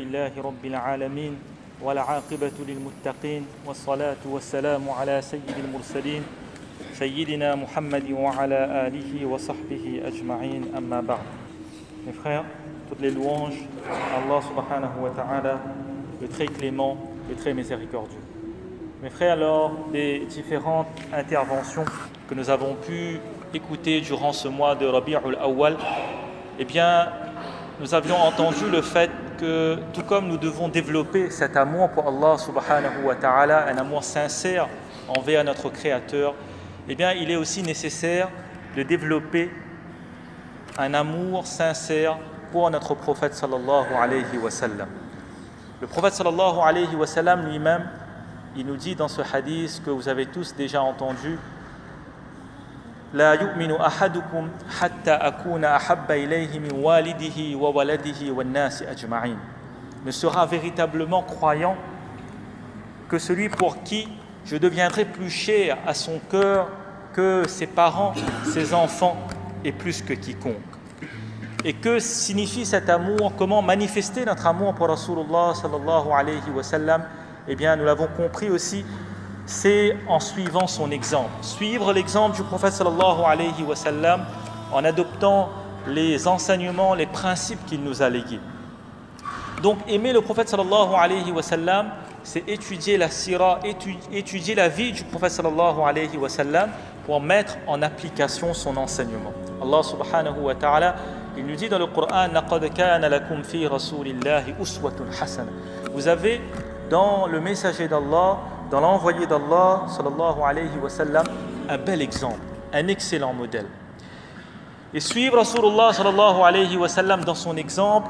لله رب العالمين والعاقبة للمتقين والصلاة والسلام على سيد المرسلين سيدنا محمد وعلى آله وصحبه أجمعين أما بعد. Mes frères, toutes les louanges à Allah subhanahu wa ta'ala, le très clément, le très miséricordieux. Mes frères, lors des différentes interventions que nous avons pu écouter durant ce mois de Rabi'ul Awwal, eh bien, nous avions entendu le fait que tout comme nous devons développer cet amour pour Allah subhanahu wa ta'ala, un amour sincère envers notre Créateur, eh bien, il est aussi nécessaire de développer un amour sincère pour notre prophète sallallahu alayhi wa sallam. Le prophète sallallahu alayhi wa sallam lui-même, il nous dit dans ce hadith que vous avez tous déjà entendu: La yu'minu ahadukum hatta akuna ahabba ilayhi min walidihi wa waladihi wan nasi ajma'in. Ne sera véritablement croyant que celui pour qui je deviendrai plus cher à son cœur que ses parents, ses enfants et plus que quiconque. Et que signifie cet amour? Comment manifester notre amour pour Rasulullah sallallahu alayhi wa sallam? Eh bien, nous l'avons compris aussi, c'est en suivant son exemple. Suivre l'exemple du prophète sallallahu alayhi wa sallam en adoptant les enseignements, les principes qu'il nous a légués. Donc, aimer le prophète sallallahu alayhi wa sallam, c'est étudier la sira, étudier la vie du prophète sallallahu alayhi wa sallam pour mettre en application son enseignement. Allah subhanahu wa ta'ala, il nous dit dans le Coran: لَقَدْ كَانَ لَكُمْ فِي رَسُولِ اللَّهِ أُسْوَةٌ حَسَنَةٌ. Vous avez dans le messager d'Allah, dans l'envoyé d'Allah sallallahu alayhi wa sallam, un bel exemple, un excellent modèle. Et suivre Rasulullah sallallahu alayhi wa sallam dans son exemple,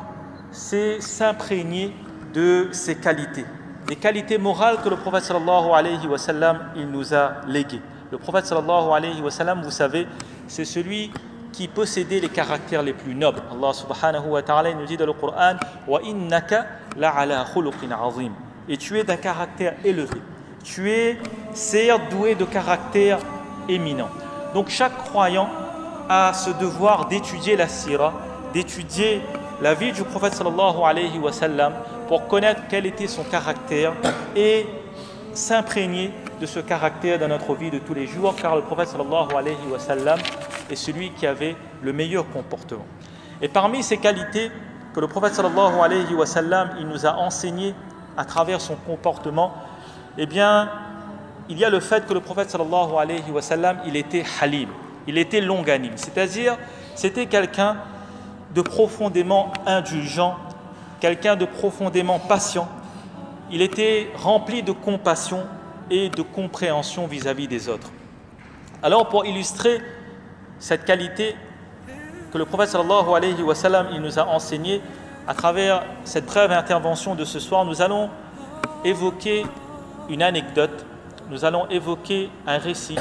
c'est s'imprégner de ses qualités, des qualités morales que le prophète sallallahu alayhi wa sallam il nous a léguées. Le prophète sallallahu alayhi wa sallam, vous savez, c'est celui qui possédait les caractères les plus nobles. Allah subhanahu wa ta'ala nous dit dans le Coran: wa innaka la'ala khuluqin 'azim. Et tu es d'un caractère élevé. Tu es certes doué de caractère éminent. Donc chaque croyant a ce devoir d'étudier la sira, d'étudier la vie du prophète sallallahu alayhi wa sallam pour connaître quel était son caractère et s'imprégner de ce caractère dans notre vie de tous les jours, car le prophète sallallahu alayhi wa sallam est celui qui avait le meilleur comportement. Et parmi ces qualités que le prophète sallallahu alayhi wa sallam il nous a enseignées à travers son comportement, eh bien, il y a le fait que le prophète sallallahu alayhi wa sallam, il était halim, il était longanime, c'est-à-dire c'était quelqu'un de profondément indulgent, quelqu'un de profondément patient. Il était rempli de compassion et de compréhension vis-à-vis des autres. Alors, pour illustrer cette qualité que le prophète sallallahu alayhi wa sallam il nous a enseignée à travers cette brève intervention de ce soir, nous allons évoquer une anecdote, nous allons évoquer un récit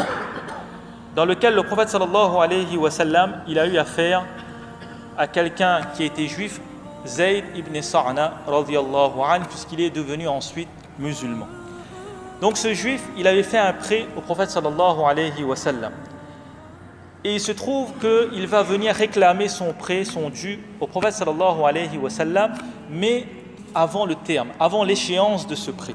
dans lequel le prophète sallallahu alayhi wa sallam il a eu affaire à quelqu'un qui était juif, Zayd ibn Sa'na radiyallahu anhu, puisqu'il est devenu ensuite musulman. Donc ce juif, il avait fait un prêt au prophète sallallahu alayhi wa sallam. Et il se trouve qu'il va venir réclamer son prêt, son dû au prophète sallallahu alayhi wa sallam, mais avant le terme, avant l'échéance de ce prêt.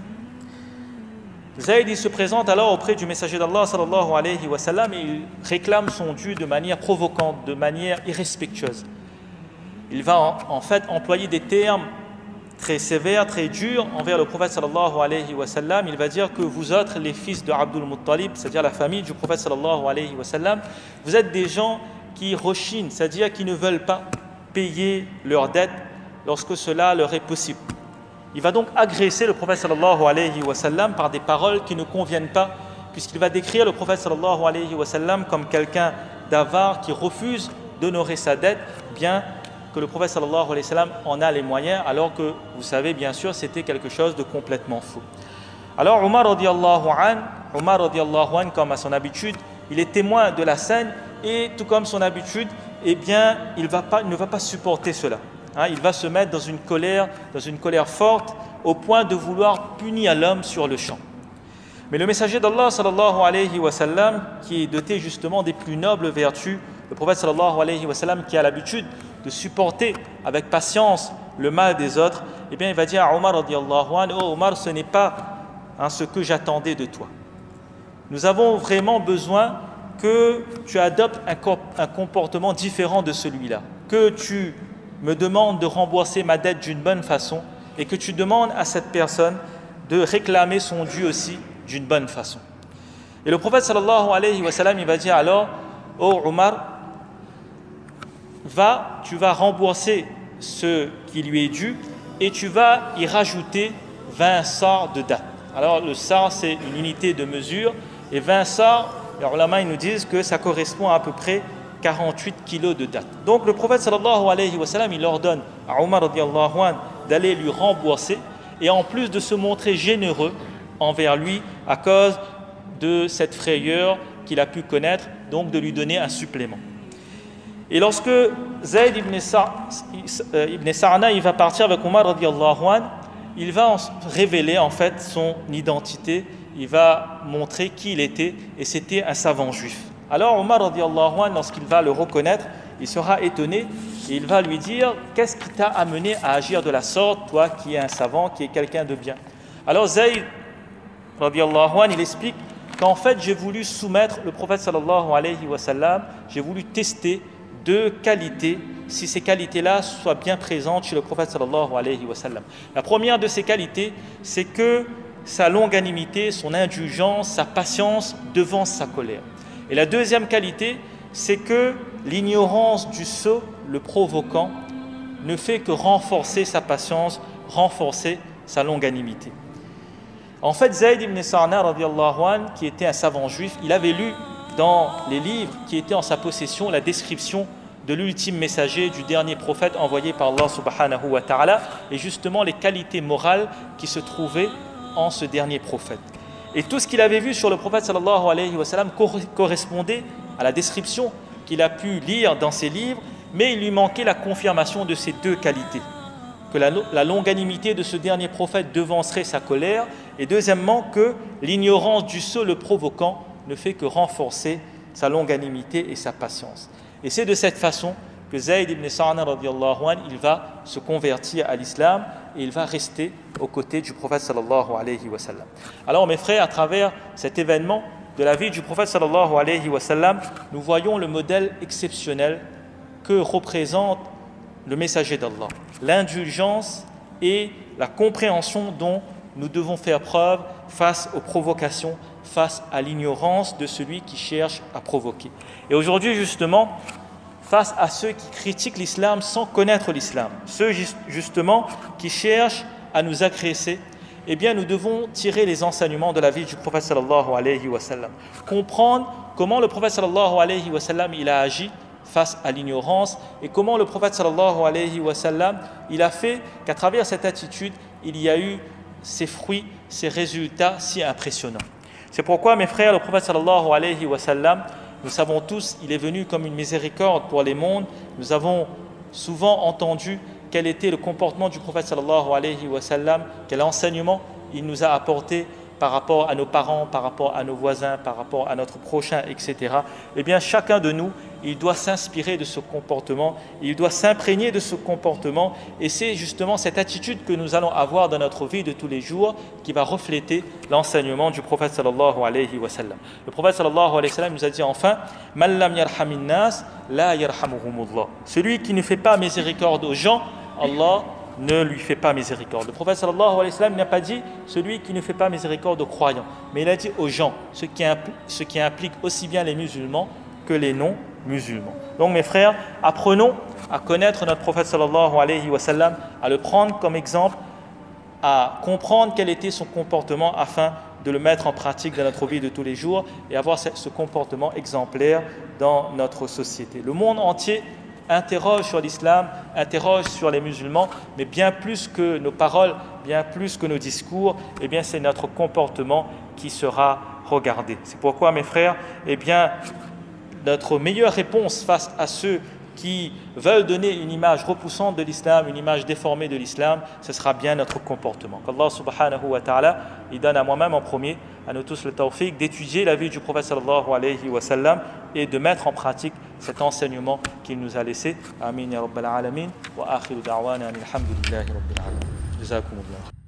Zayd il se présente alors auprès du messager d'Allah sallallahu alayhi wa sallam et il réclame son dû de manière provocante, de manière irrespectueuse. Il va en fait employer des termes très sévères, très durs envers le prophète sallallahu alayhi wa sallam. Il va dire que vous autres, les fils de Abdul Muttalib, c'est-à-dire la famille du prophète sallallahu alayhi wa sallam, vous êtes des gens qui rechinent, c'est-à-dire qui ne veulent pas payer leurs dettes lorsque cela leur est possible. Il va donc agresser le prophète sallallahu alayhi wa sallam par des paroles qui ne conviennent pas, puisqu'il va décrire le prophète sallallahu alayhi wa sallam comme quelqu'un d'avare qui refuse d'honorer sa dette, bien que le prophète sallallahu alayhi wa sallam en a les moyens, alors que, vous savez, bien sûr, c'était quelque chose de complètement faux. Alors, Omar radiyallahu anhu, comme à son habitude, il est témoin de la scène, et tout comme son habitude, eh bien, il ne va pas supporter cela. Il va se mettre dans une colère forte, au point de vouloir punir l'homme sur le champ. Mais le messager d'Allah sallallahu alayhi wa sallam, qui est doté justement des plus nobles vertus, le prophète sallallahu alayhi wa sallam qui a l'habitude de supporter avec patience le mal des autres, eh bien il va dire à Omar radiyallahu anhu, oh Omar, ce n'est pas ce que j'attendais de toi. Nous avons vraiment besoin que tu adoptes un comportement différent de celui-là, que tu me demandes de rembourser ma dette d'une bonne façon et que tu demandes à cette personne de réclamer son dû aussi d'une bonne façon. Et le prophète sallallahu alayhi wa sallam, il va dire alors, oh Omar, tu vas rembourser ce qui lui est dû et tu vas y rajouter 20 sars de date. Alors le sar, c'est une unité de mesure et 20 sars, les ulama ils nous disent que ça correspond à peu près 48 kilos de date. Donc le prophète sallallahu alayhi wa sallam, il ordonne à Omar radiyallahu anhu d'aller lui rembourser et en plus de se montrer généreux envers lui à cause de cette frayeur qu'il a pu connaître, donc de lui donner un supplément. Et lorsque Zayd ibn Sa'na il va partir avec Omar radiyallahu anhu, il va révéler en fait son identité, il va montrer qui il était et c'était un savant juif. Alors Omar radiyallahu anhu, lorsqu'il va le reconnaître, il sera étonné et il va lui dire « Qu'est-ce qui t'a amené à agir de la sorte, toi qui es un savant, qui est quelqu'un de bien ?» Alors Zayd radiyallahu anhu, il explique qu'en fait j'ai voulu soumettre le prophète sallallahu alayhi wa sallam, j'ai voulu tester deux qualités, si ces qualités-là soient bien présentes chez le prophète sallallahu alayhi wa sallam. La première de ces qualités, c'est que sa longanimité, son indulgence, sa patience devance sa colère. Et la deuxième qualité, c'est que l'ignorance du sot, le provoquant, ne fait que renforcer sa patience, renforcer sa longanimité. En fait, Zayd ibn Sa'na, radiyallahu anhu, qui était un savant juif, il avait lu dans les livres qui étaient en sa possession la description de l'ultime messager, du dernier prophète envoyé par Allah subhanahu wa ta'ala, et justement les qualités morales qui se trouvaient en ce dernier prophète. Et tout ce qu'il avait vu sur le prophète sallallahu alayhi wa sallam correspondait à la description qu'il a pu lire dans ses livres, mais il lui manquait la confirmation de ces deux qualités. Que la longanimité de ce dernier prophète devancerait sa colère, et deuxièmement que l'ignorance du sot le provoquant ne fait que renforcer sa longanimité et sa patience. Et c'est de cette façon que Zayd ibn Sa'na radiyallahu anhu, il va se convertir à l'islam et il va rester aux côtés du prophète sallallahu alayhi wa sallam. Alors mes frères, à travers cet événement de la vie du prophète sallallahu alayhi wa sallam, nous voyons le modèle exceptionnel que représente le messager d'Allah, l'indulgence et la compréhension dont nous devons faire preuve face aux provocations, face à l'ignorance de celui qui cherche à provoquer. Et aujourd'hui, justement, face à ceux qui critiquent l'islam sans connaître l'islam, ceux justement qui cherchent à nous agresser, eh bien nous devons tirer les enseignements de la vie du prophète sallallahu alayhi wa sallam, comprendre comment le prophète sallallahu alayhi wa sallam il a agi face à l'ignorance et comment le prophète sallallahu alayhi wa sallam il a fait qu'à travers cette attitude il y a eu ces fruits, ces résultats si impressionnants. C'est pourquoi mes frères, le prophète sallallahu alayhi wa sallam, nous savons tous, il est venu comme une miséricorde pour les mondes. Nous avons souvent entendu quel était le comportement du prophète sallallahu alayhi wa sallam, quel enseignement il nous a apporté par rapport à nos parents, par rapport à nos voisins, par rapport à notre prochain, etc. Eh bien, chacun de nous, il doit s'inspirer de ce comportement, il doit s'imprégner de ce comportement, et c'est justement cette attitude que nous allons avoir dans notre vie de tous les jours qui va refléter l'enseignement du prophète sallallahu alayhi wa sallam. Le prophète sallallahu alayhi wa sallam nous a dit enfin « Man lam yarhamin nas, la yarhamuhumullah » Celui qui ne fait pas miséricorde aux gens, Allah ne lui fait pas miséricorde. Le prophète sallallahu alayhi wa sallam n'a pas dit celui qui ne fait pas miséricorde aux croyants, mais il a dit aux gens, ce qui implique aussi bien les musulmans que les non-musulmans. Donc mes frères, apprenons à connaître notre prophète sallallahu alayhi wa sallam, à le prendre comme exemple, à comprendre quel était son comportement afin de le mettre en pratique dans notre vie de tous les jours et avoir ce comportement exemplaire dans notre société. Le monde entier interroge sur l'islam, interroge sur les musulmans, mais bien plus que nos paroles, bien plus que nos discours, eh bien c'est notre comportement qui sera regardé. C'est pourquoi mes frères, eh bien notre meilleure réponse face à ceux qui veulent donner une image repoussante de l'islam, une image déformée de l'islam, ce sera bien notre comportement. Qu'Allah subhanahu wa ta'ala, il donne à moi-même en premier, à nous tous le tawfiq, d'étudier la vie du prophète sallallahu alayhi wa sallam et de mettre en pratique cet enseignement qu'il nous a laissé. Amin ya rabbal alamin. Wa akhiru da'wana alhamdulillahi rabbil alamin. Jazakumullah.